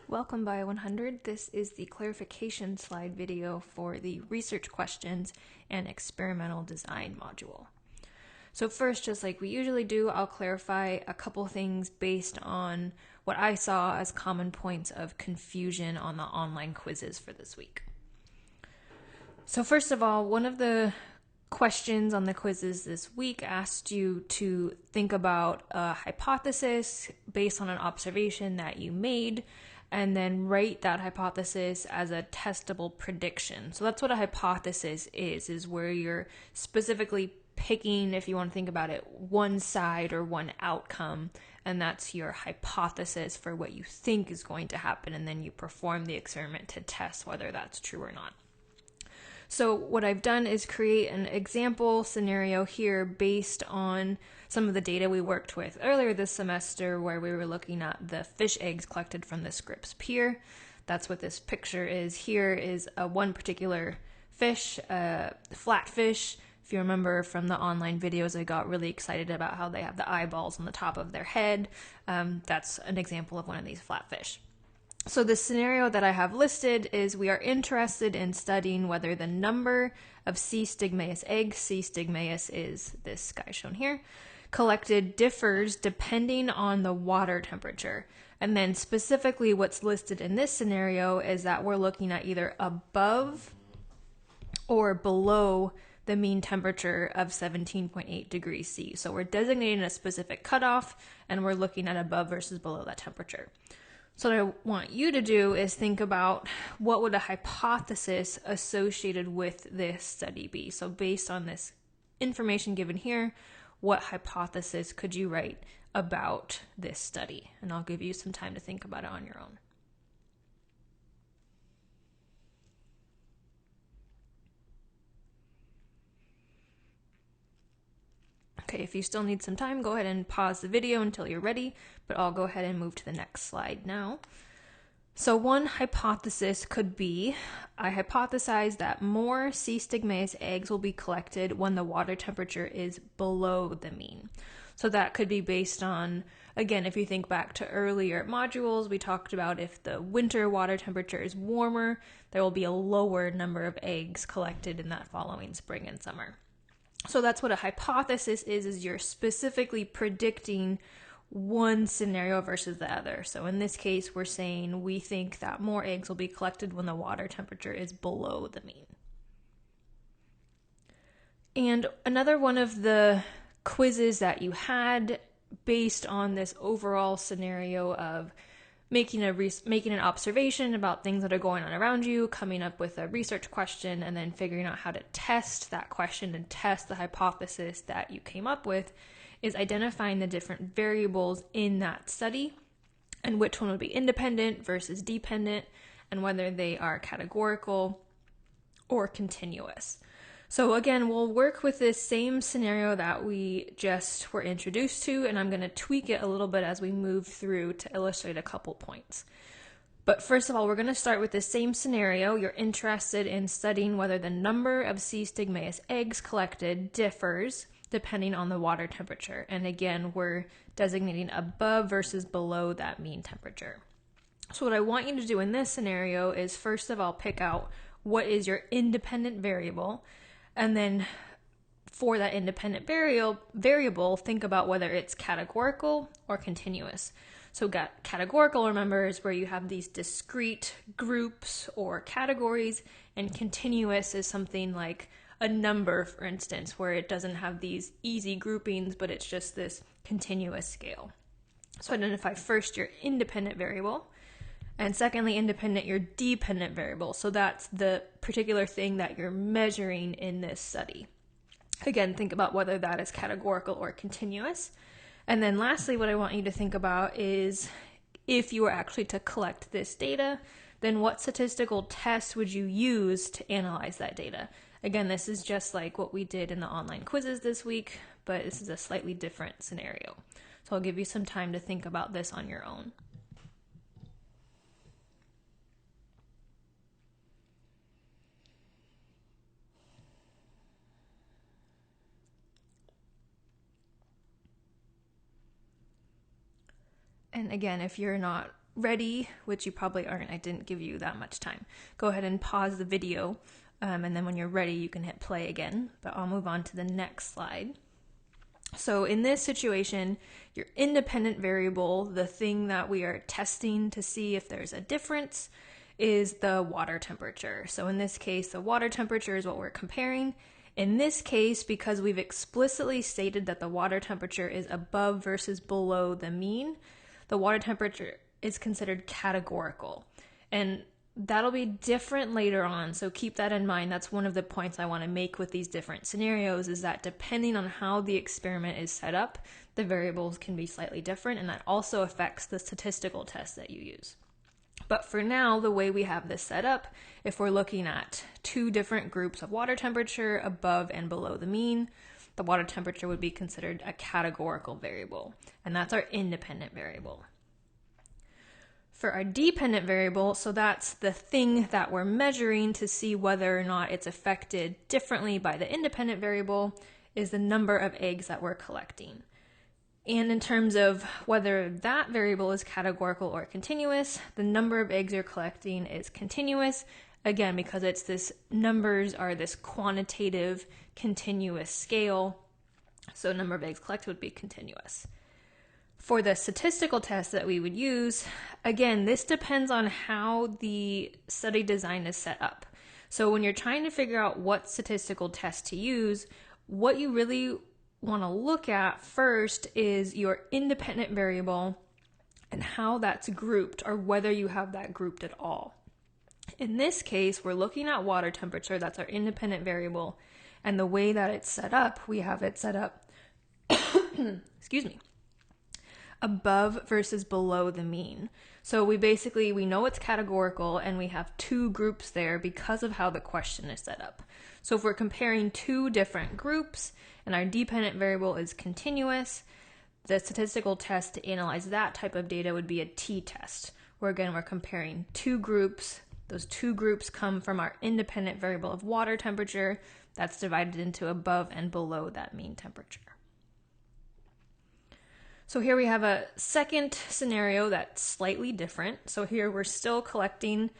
Welcome BIO100. This is the clarification slide video for the research questions and experimental design module. So first, just like we usually do, I'll clarify a couple things based on what I saw as common points of confusion on the online quizzes for this week. So first of all, one of the questions on the quizzes this week asked you to think about a hypothesis based on an observation that you made, and then write that hypothesis as a testable prediction. So that's what a hypothesis is where you're specifically picking, if you want to think about it, one side or one outcome, and that's your hypothesis for what you think is going to happen, and then you perform the experiment to test whether that's true or not. So what I've done is create an example scenario here based on some of the data we worked with earlier this semester, where we were looking at the fish eggs collected from the Scripps Pier. That's what this picture is. Here is one particular fish, flatfish. If you remember from the online videos, I got really excited about how they have the eyeballs on the top of their head. That's an example of one of these flatfish. So the scenario that I have listed is we are interested in studying whether the number of C. stigmaeus eggs, C. stigmaeus is this guy shown here, collected differs depending on the water temperature. And then specifically what's listed in this scenario is that we're looking at either above or below the mean temperature of 17.8 degrees C. So we're designating a specific cutoff and we're looking at above versus below that temperature. So what I want you to do is think about what would a hypothesis associated with this study be. So based on this information given here, what hypothesis could you write about this study? And I'll give you some time to think about it on your own. Okay, if you still need some time, go ahead and pause the video until you're ready, but I'll go ahead and move to the next slide now. So one hypothesis could be, I hypothesize that more C. stigmaeus eggs will be collected when the water temperature is below the mean. So that could be based on, again, if you think back to earlier modules, we talked about if the winter water temperature is warmer, there will be a lower number of eggs collected in that following spring and summer. So that's what a hypothesis is you're specifically predicting one scenario versus the other. So in this case, we're saying we think that more eggs will be collected when the water temperature is below the mean. And another one of the quizzes that you had based on this overall scenario of making an observation about things that are going on around you, coming up with a research question, and then figuring out how to test that question and test the hypothesis that you came up with, is identifying the different variables in that study and which one would be independent versus dependent, and whether they are categorical or continuous. So again, we'll work with this same scenario that we just were introduced to, and I'm going to tweak it a little bit as we move through to illustrate a couple points. But first of all, we're going to start with the same scenario. You're interested in studying whether the number of C. stigmaeus eggs collected differs depending on the water temperature. And again, we're designating above versus below that mean temperature. So what I want you to do in this scenario is first of all pick out what is your independent variable, and then for that independent variable, think about whether it's categorical or continuous. So categorical, remember, is where you have these discrete groups or categories, and continuous is something like a number, for instance, where it doesn't have these easy groupings, but it's just this continuous scale. So identify first your independent variable, and secondly, independent, your dependent variable. So that's the particular thing that you're measuring in this study. Again, think about whether that is categorical or continuous. And then lastly, what I want you to think about is if you were actually to collect this data, then what statistical test would you use to analyze that data? Again, this is just like what we did in the online quizzes this week, but this is a slightly different scenario. So I'll give you some time to think about this on your own. And again, if you're not ready, which you probably aren't, I didn't give you that much time, go ahead and pause the video, and then when you're ready, you can hit play again. But I'll move on to the next slide. So in this situation, your independent variable, the thing that we are testing to see if there's a difference, is the water temperature. So in this case, the water temperature is what we're comparing. In this case, because we've explicitly stated that the water temperature is above versus below the mean, the water temperature is considered categorical. And that'll be different later on, so keep that in mind. That's one of the points I want to make with these different scenarios, is that depending on how the experiment is set up, the variables can be slightly different, and that also affects the statistical test that you use. But for now, the way we have this set up, if we're looking at two different groups of water temperature above and below the mean, the water temperature would be considered a categorical variable, and that's our independent variable. For our dependent variable, so that's the thing that we're measuring to see whether or not it's affected differently by the independent variable, is the number of eggs that we're collecting. And in terms of whether that variable is categorical or continuous, the number of eggs you're collecting is continuous, again, because it's this numbers are this quantitative continuous scale, so number of eggs collected would be continuous. For the statistical test that we would use, again, this depends on how the study design is set up. So when you're trying to figure out what statistical test to use, what you really want to look at first is your independent variable and how that's grouped, or whether you have that grouped at all. In this case, we're looking at water temperature, that's our independent variable, and the way that it's set up, we have it set up excuse me, above versus below the mean. So we know it's categorical, and we have two groups there because of how the question is set up. So if we're comparing two different groups and our dependent variable is continuous, the statistical test to analyze that type of data would be a t-test, where again we're comparing two groups. Those two groups come from our independent variable of water temperature that's divided into above and below that mean temperature. So here we have a second scenario that's slightly different. So here we're still collecting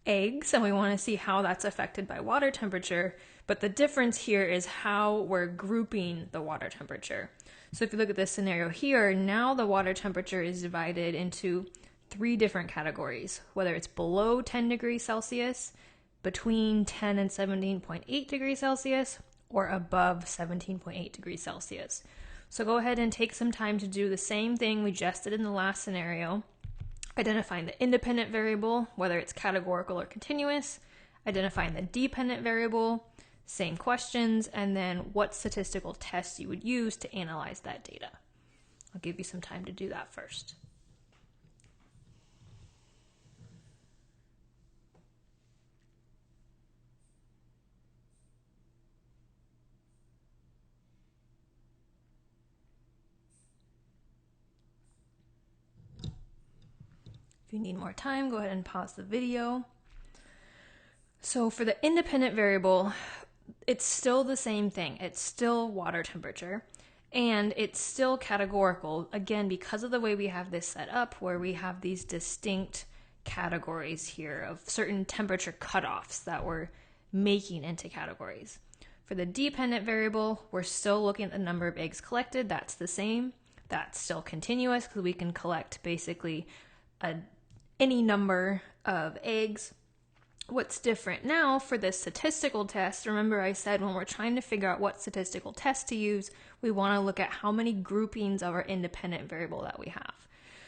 eggs, and we want to see how that's affected by water temperature, but the difference here is how we're grouping the water temperature. So if you look at this scenario here, now the water temperature is divided into three different categories, whether it's below 10 degrees Celsius, between 10 and 17.8 degrees Celsius, or above 17.8 degrees Celsius. So go ahead and take some time to do the same thing we just did in the last scenario, identifying the independent variable, whether it's categorical or continuous, identifying the dependent variable, same questions, and then what statistical tests you would use to analyze that data. I'll give you some time to do that first. If you need more time, go ahead and pause the video. So for the independent variable, it's still the same thing. It's still water temperature, and it's still categorical, again, because of the way we have this set up, where we have these distinct categories here of certain temperature cutoffs that we're making into categories. For the dependent variable, we're still looking at the number of eggs collected. That's the same. That's still continuous because we can collect basically any number of eggs. What's different now for this statistical test, remember I said when we're trying to figure out what statistical test to use, we want to look at how many groupings of our independent variable that we have.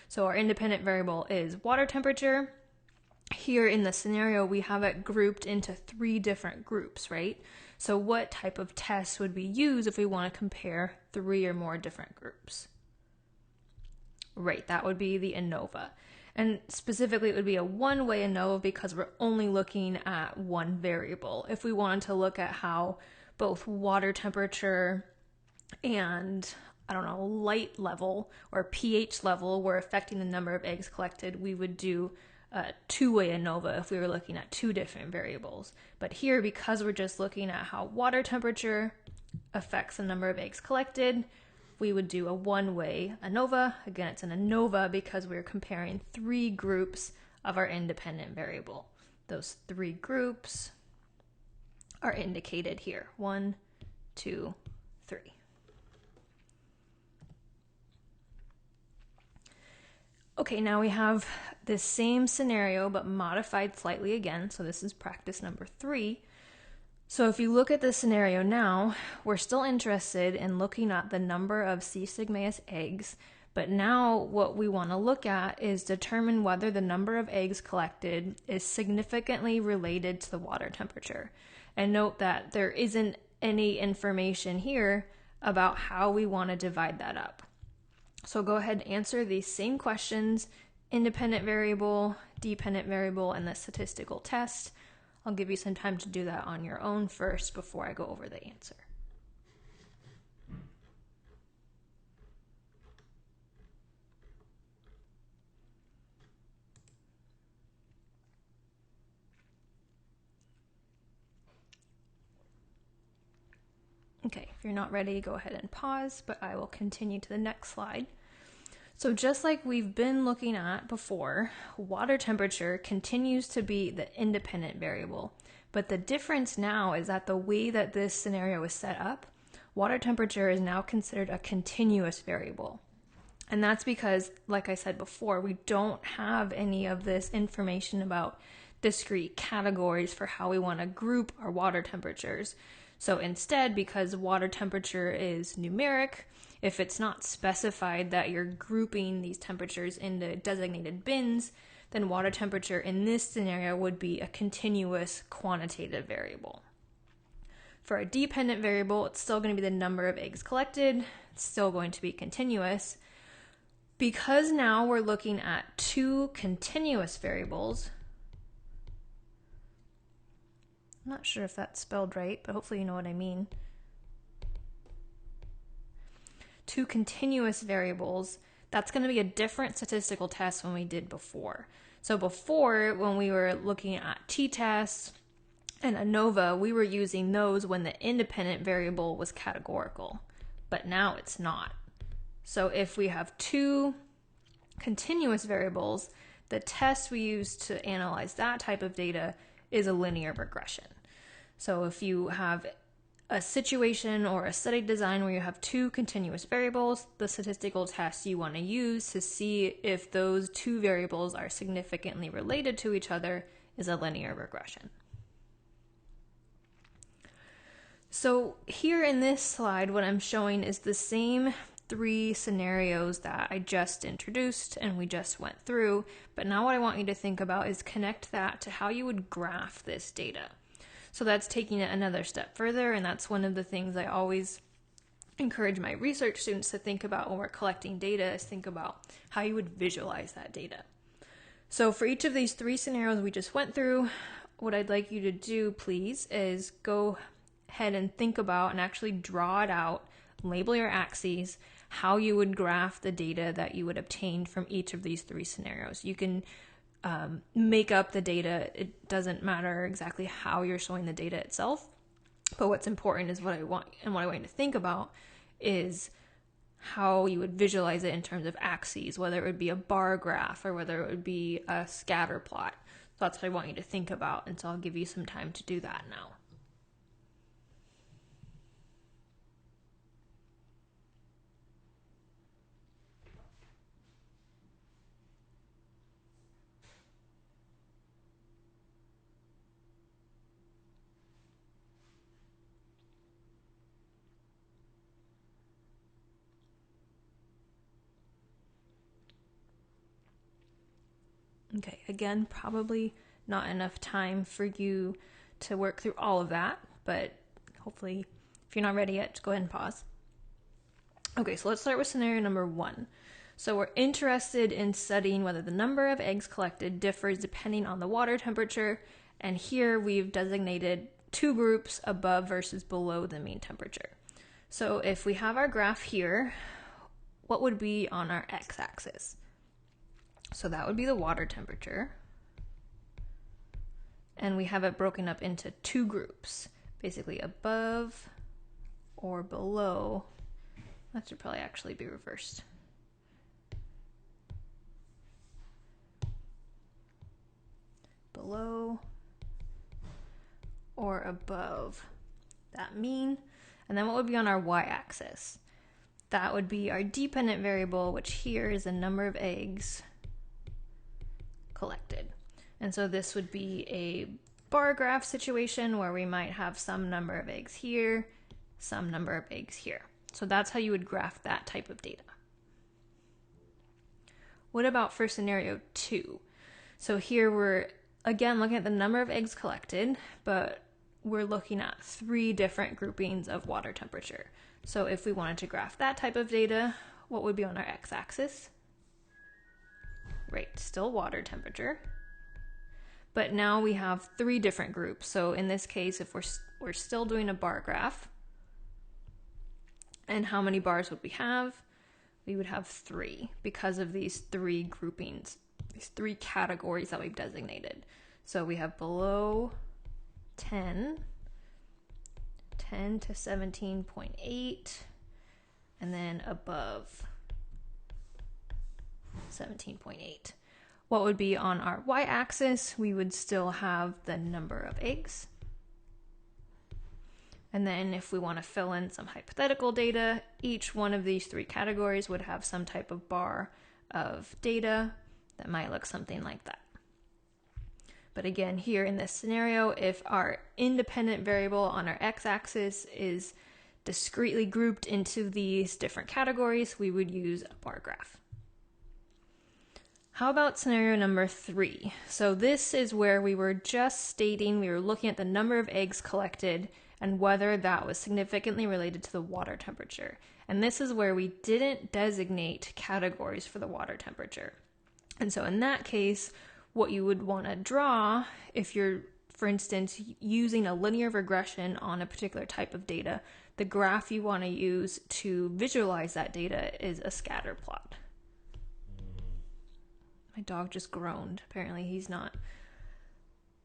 So our independent variable is water temperature. Here in the scenario, we have it grouped into three different groups, right? So what type of test would we use if we want to compare three or more different groups? Right, that would be the ANOVA. And specifically, it would be a one-way ANOVA because we're only looking at one variable. If we wanted to look at how both water temperature and, light level or pH level were affecting the number of eggs collected, we would do a two-way ANOVA if we were looking at two different variables. But here, because we're just looking at how water temperature affects the number of eggs collected, we would do a one-way ANOVA. Again, it's an ANOVA because we're comparing 3 groups of our independent variable. Those 3 groups are indicated here. 1, 2, 3. Okay, now we have this same scenario but modified slightly again. So this is practice number 3. So if you look at this scenario now, we're still interested in looking at the number of C. sigmoides eggs, but now what we want to look at is determine whether the number of eggs collected is significantly related to the water temperature. And note that there isn't any information here about how we want to divide that up. So go ahead and answer these same questions, independent variable, dependent variable, and the statistical test. I'll give you some time to do that on your own first before I go over the answer. Okay, if you're not ready, go ahead and pause, but I will continue to the next slide. So just like we've been looking at before, water temperature continues to be the independent variable. But the difference now is that the way that this scenario is set up, water temperature is now considered a continuous variable. And that's because, like I said before, we don't have any of this information about discrete categories for how we want to group our water temperatures. So instead, because water temperature is numeric, if it's not specified that you're grouping these temperatures into designated bins, then water temperature in this scenario would be a continuous quantitative variable. For a dependent variable, it's still going to be the number of eggs collected. It's still going to be continuous. Because now we're looking at 2 continuous variables, I'm not sure if that's spelled right, but hopefully you know what I mean. 2 continuous variables, that's going to be a different statistical test than we did before. So before, when we were looking at t-tests and ANOVA, we were using those when the independent variable was categorical, but now it's not. So if we have 2 continuous variables, the test we use to analyze that type of data is a linear regression. So if you have a situation or a study design where you have 2 continuous variables, the statistical test you want to use to see if those 2 variables are significantly related to each other is a linear regression. So here in this slide, what I'm showing is the same 3 scenarios that I just introduced and we just went through, but now what I want you to think about is connect that to how you would graph this data. So that's taking it another step further, and that's one of the things I always encourage my research students to think about when we're collecting data, is think about how you would visualize that data. So for each of these 3 scenarios we just went through, what I'd like you to do, please, is go ahead and think about and actually draw it out, label your axes, how you would graph the data that you would obtain from each of these 3 scenarios. You can make up the data. It doesn't matter exactly how you're showing the data itself, but what's important is what I want you to think about is how you would visualize it in terms of axes, whether it would be a bar graph or whether it would be a scatter plot. So that's what I want you to think about, and so I'll give you some time to do that now. Okay, again, probably not enough time for you to work through all of that, but hopefully, if you're not ready yet, just go ahead and pause. Okay, so let's start with scenario number 1. So we're interested in studying whether the number of eggs collected differs depending on the water temperature, and here we've designated 2 groups above versus below the mean temperature. So if we have our graph here, what would be on our x-axis? So that would be the water temperature. And we have it broken up into 2 groups, basically above or below That should probably actually be reversed. Below or above that mean. And then what would be on our y-axis? That would be our dependent variable, which here is the number of eggs collected. And so this would be a bar graph situation where we might have some number of eggs here, some number of eggs here. So that's how you would graph that type of data. What about for scenario 2? So here we're again looking at the number of eggs collected, but we're looking at 3 different groupings of water temperature. So if we wanted to graph that type of data, what would be on our x-axis? Right, still water temperature. But now we have 3 different groups. So in this case, if we're still doing a bar graph, and how many bars would we have? We would have 3 because of these 3 groupings, these 3 categories that we've designated. So we have below 10 to 17.8, and then above 17.8. What would be on our y-axis? We would still have the number of eggs. And then if we want to fill in some hypothetical data, each one of these 3 categories would have some type of bar of data that might look something like that. But again, here in this scenario, if our independent variable on our x-axis is discretely grouped into these different categories, we would use a bar graph. How about scenario number 3? So this is where we were just stating, we were looking at the number of eggs collected and whether that was significantly related to the water temperature. And this is where we didn't designate categories for the water temperature. And so in that case, what you would want to draw, if you're, for instance, using a linear regression on a particular type of data, the graph you want to use to visualize that data is a scatter plot. My dog just groaned. Apparently he's not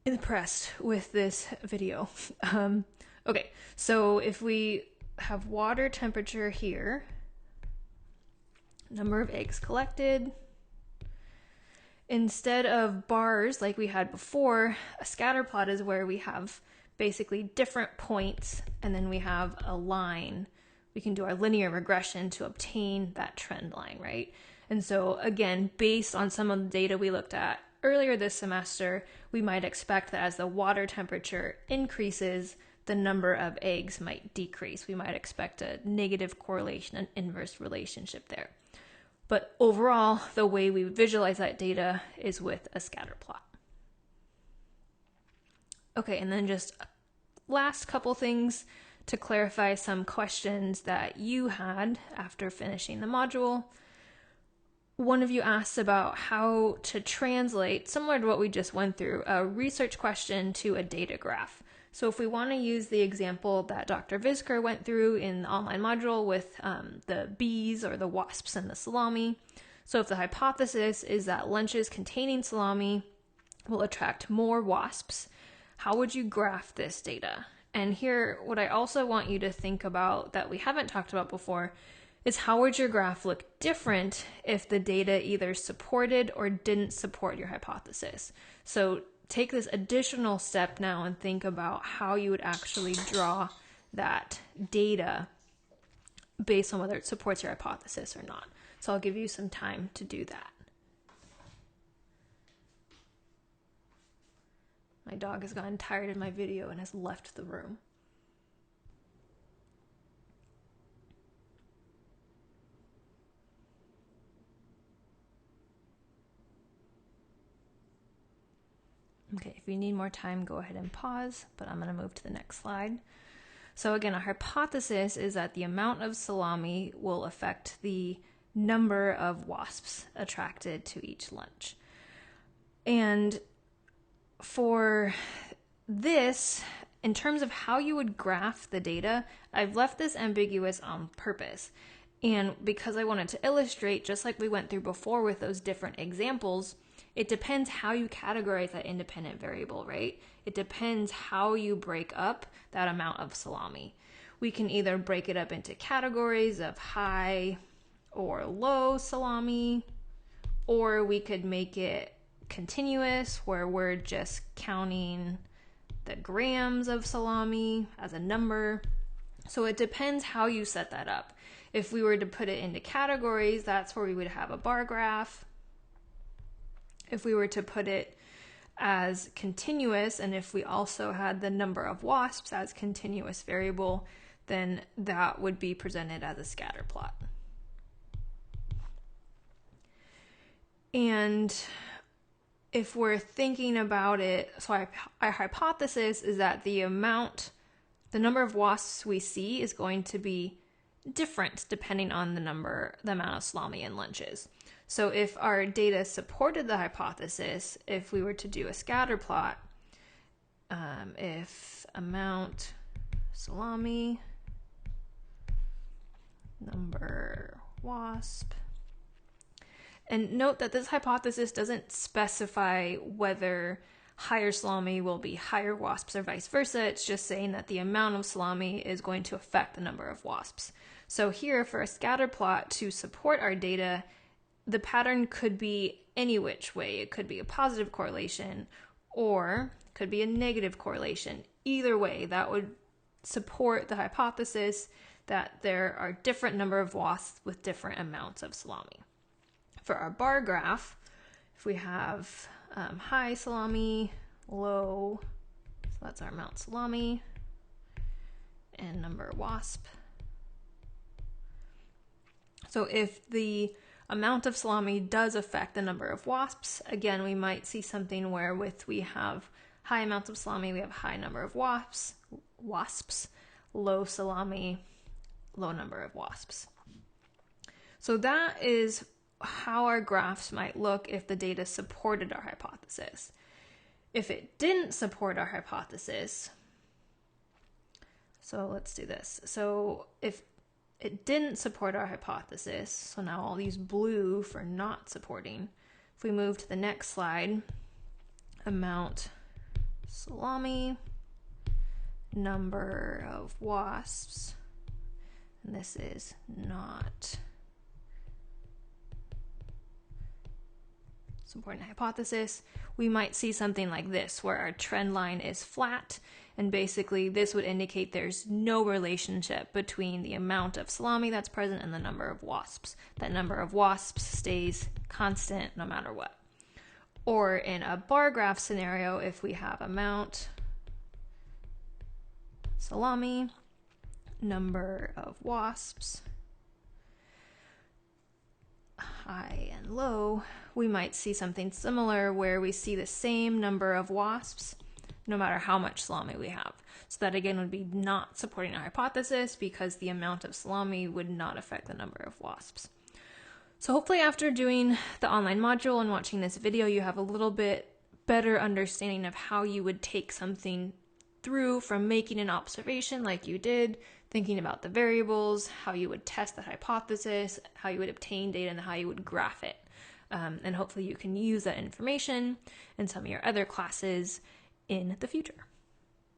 impressed with this video. Okay, so if we have water temperature here, number of eggs collected, instead of bars like we had before, a scatter plot is where we have basically different points and then we have a line. We can do our linear regression to obtain that trend line, right? And so again, based on some of the data we looked at earlier this semester, we might expect that as the water temperature increases, the number of eggs might decrease. We might expect a negative correlation, an inverse relationship there. But overall, the way we visualize that data is with a scatter plot. Okay, and then just last couple things to clarify some questions that you had after finishing the module. One of you asked about how to translate, similar to what we just went through, a research question to a data graph. So if we want to use the example that Dr. Vizker went through in the online module with the bees or the wasps and the salami. So if the hypothesis is that lunches containing salami will attract more wasps, how would you graph this data? And here, what I also want you to think about that we haven't talked about before is how would your graph look different if the data either supported or didn't support your hypothesis? So take this additional step now and think about how you would actually draw that data based on whether it supports your hypothesis or not. So I'll give you some time to do that. My dog has gotten tired of my video and has left the room. Okay, if you need more time, go ahead and pause, but I'm going to move to the next slide. So again, a hypothesis is that the amount of salami will affect the number of wasps attracted to each lunch. And for this, in terms of how you would graph the data, I've left this ambiguous on purpose. And because I wanted to illustrate, just like we went through before with those different examples, it depends how you categorize that independent variable, right? It depends how you break up that amount of salami. we can either break it up into categories of high or low salami, or we could make it continuous where we're just counting the grams of salami as a number. So it depends how you set that up. If we were to put it into categories, that's where we would have a bar graph. If we were to put it as continuous, and if we also had the number of wasps as continuous variable, then that would be presented as a scatter plot. And if we're thinking about it, so our hypothesis is that the number of wasps we see is going to be different depending on the amount of salami in lunches. So if our data supported the hypothesis, if we were to do a scatter plot, if amount salami, number wasp, and note that this hypothesis doesn't specify whether higher salami will be higher wasps or vice versa. It's just saying that the amount of salami is going to affect the number of wasps. So here, for a scatter plot to support our data, the pattern could be any which way. It could be a positive correlation or could be a negative correlation. Either way, that would support the hypothesis that there are different number of wasps with different amounts of salami. For our bar graph, if we have high salami, low, so that's our amount salami, and number wasp. So if the amount of salami does affect the number of wasps, again, we might see something where we have high amounts of salami, we have high number of wasps, low salami, low number of wasps. So that is how our graphs might look if the data supported our hypothesis. If it didn't support our hypothesis, so let's do this. So if it didn't support our hypothesis, so now I'll use blue for not supporting. If we move to the next slide, amount salami, number of wasps, and this is not supporting a hypothesis, we might see something like this, where our trend line is flat, and basically this would indicate there's no relationship between the amount of salami that's present and the number of wasps. That number of wasps stays constant no matter what. Or in a bar graph scenario, if we have amount salami, number of wasps, high and low, we might see something similar where we see the same number of wasps no matter how much salami we have. So that again would be not supporting our hypothesis because the amount of salami would not affect the number of wasps. So hopefully after doing the online module and watching this video, you have a little bit better understanding of how you would take something through from making an observation like you did, thinking about the variables, how you would test the hypothesis, how you would obtain data, and how you would graph it. And hopefully you can use that information in some of your other classes in the future.